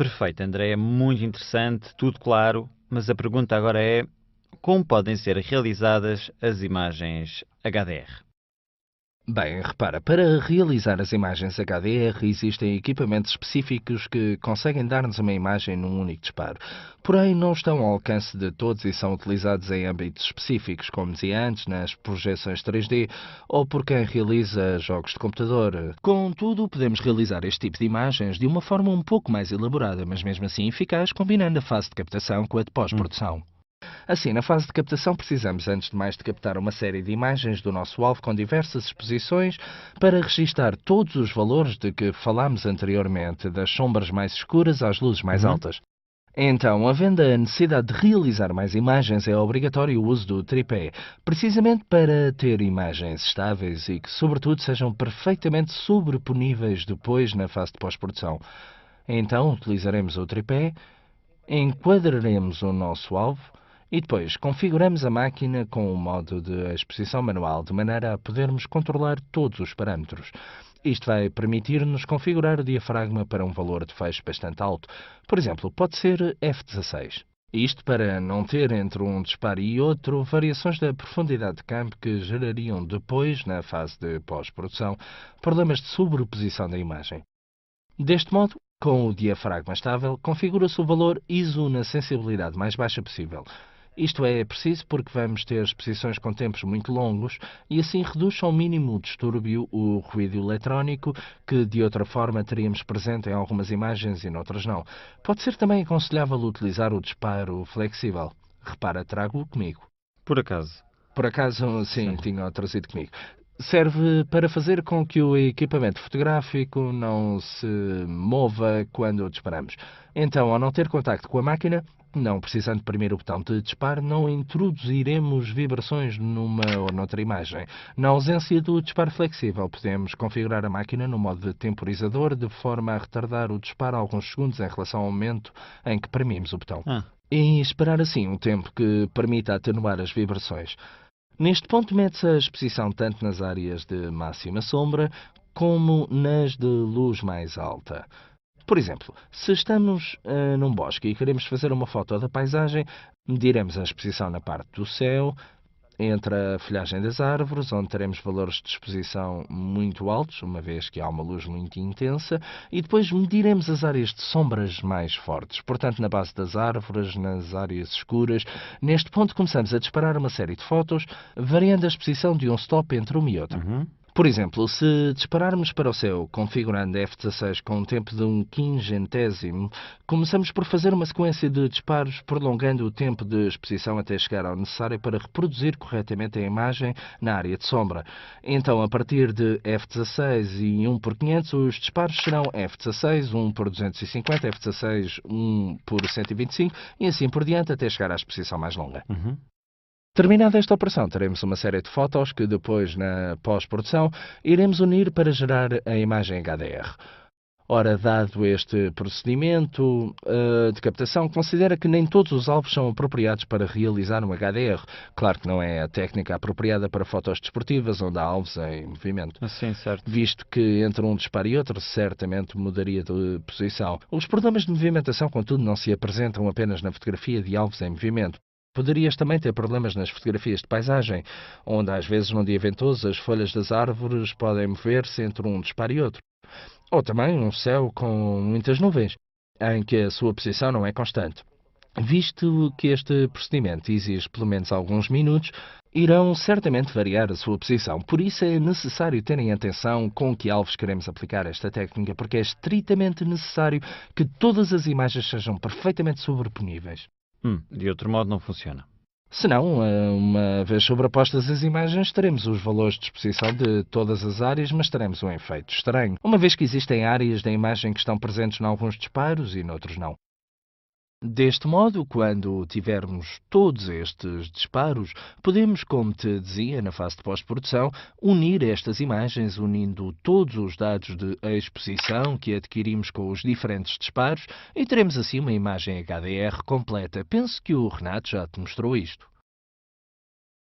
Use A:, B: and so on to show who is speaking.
A: Perfeito, André, é muito interessante, tudo claro, mas a pergunta agora é: como podem ser realizadas as imagens HDR?
B: Bem, repara, para realizar as imagens HDR existem equipamentos específicos que conseguem dar-nos uma imagem num único disparo. Porém, não estão ao alcance de todos e são utilizados em âmbitos específicos, como dizia antes, nas projeções 3D ou por quem realiza jogos de computador. Contudo, podemos realizar este tipo de imagens de uma forma um pouco mais elaborada, mas mesmo assim eficaz, combinando a fase de captação com a de
A: Hum,
B: pós-produção. Assim, na fase de captação, precisamos, antes de mais, de captar uma série de imagens do nosso alvo com diversas exposições para registar todos os valores de que falámos anteriormente, das sombras mais escuras às luzes mais
A: uhum.
B: altas. Então, havendo a necessidade de realizar mais imagens, é obrigatório o uso do tripé, precisamente para ter imagens estáveis e que, sobretudo, sejam perfeitamente sobreponíveis depois na fase de pós-produção. Então, utilizaremos o tripé, enquadraremos o nosso alvo e depois configuramos a máquina com o modo de exposição manual, de maneira a podermos controlar todos os parâmetros. Isto vai permitir-nos configurar o diafragma para um valor de fecho bastante alto. Por exemplo, pode ser f16. Isto para não ter entre um disparo e outro variações da profundidade de campo que gerariam depois, na fase de pós-produção, problemas de sobreposição da imagem. Deste modo, com o diafragma estável, configura-se o valor ISO na sensibilidade mais baixa possível. Isto é preciso porque vamos ter exposições com tempos muito longos e assim reduz ao mínimo o distúrbio o ruído eletrónico que de outra forma teríamos presente em algumas imagens e noutras não. Pode ser também aconselhável utilizar o disparo flexível. Repara, trago-o comigo.
A: Por acaso?
B: Por acaso, sim,
A: Sim.
B: tinha-o trazido comigo. Serve para fazer com que o equipamento fotográfico não se mova quando o disparamos. Então, ao não ter contacto com a máquina, não precisando primeiro o botão de disparo, não introduziremos vibrações numa ou noutra imagem. Na ausência do disparo flexível, podemos configurar a máquina no modo de temporizador, de forma a retardar o disparo alguns segundos em relação ao momento em que premimos o botão.
A: Ah,
B: E esperar assim um tempo que permita atenuar as vibrações. Neste ponto mede-se a exposição tanto nas áreas de máxima sombra como nas de luz mais alta. Por exemplo, se estamos num bosque e queremos fazer uma foto da paisagem, mediremos a exposição na parte do céu, entre a folhagem das árvores, onde teremos valores de exposição muito altos, uma vez que há uma luz muito intensa, e depois mediremos as áreas de sombras mais fortes, portanto, na base das árvores, nas áreas escuras. Neste ponto, começamos a disparar uma série de fotos, variando a exposição de um stop entre uma e outra.
A: uhum.
B: Por exemplo, se dispararmos para o céu configurando F16 com um tempo de um quingentésimo, começamos por fazer uma sequência de disparos prolongando o tempo de exposição até chegar ao necessário para reproduzir corretamente a imagem na área de sombra. Então, a partir de F16 e 1 por 500, os disparos serão F16, 1 por 250, F16, 1 por 125 e assim por diante até chegar à exposição mais longa.
A: Uhum.
B: Terminada esta operação, teremos uma série de fotos que depois, na pós-produção, iremos unir para gerar a imagem HDR. Ora, dado este procedimento de captação, considera que nem todos os alvos são apropriados para realizar um HDR. Claro que não é a técnica apropriada para fotos desportivas onde há alvos em movimento,
A: Assim, certo.
B: visto que entre um disparo e outro certamente mudaria de posição. Os problemas de movimentação, contudo, não se apresentam apenas na fotografia de alvos em movimento. Poderias também ter problemas nas fotografias de paisagem, onde às vezes num dia ventoso as folhas das árvores podem mover-se entre um disparo e outro. Ou também um céu com muitas nuvens, em que a sua posição não é constante. Visto que este procedimento exige pelo menos alguns minutos, irão certamente variar a sua posição. Por isso é necessário terem atenção com que alvos queremos aplicar esta técnica, porque é estritamente necessário que todas as imagens sejam perfeitamente sobreponíveis.
A: De outro modo não funciona.
B: Se não, uma vez sobrepostas as imagens, teremos os valores de exposição de todas as áreas, mas teremos um efeito estranho, uma vez que existem áreas da imagem que estão presentes em alguns disparos e noutros não. Deste modo, quando tivermos todos estes disparos, podemos, como te dizia na fase de pós-produção, unir estas imagens, unindo todos os dados de exposição que adquirimos com os diferentes disparos e teremos assim uma imagem HDR completa. Penso que o Renato já te mostrou isto.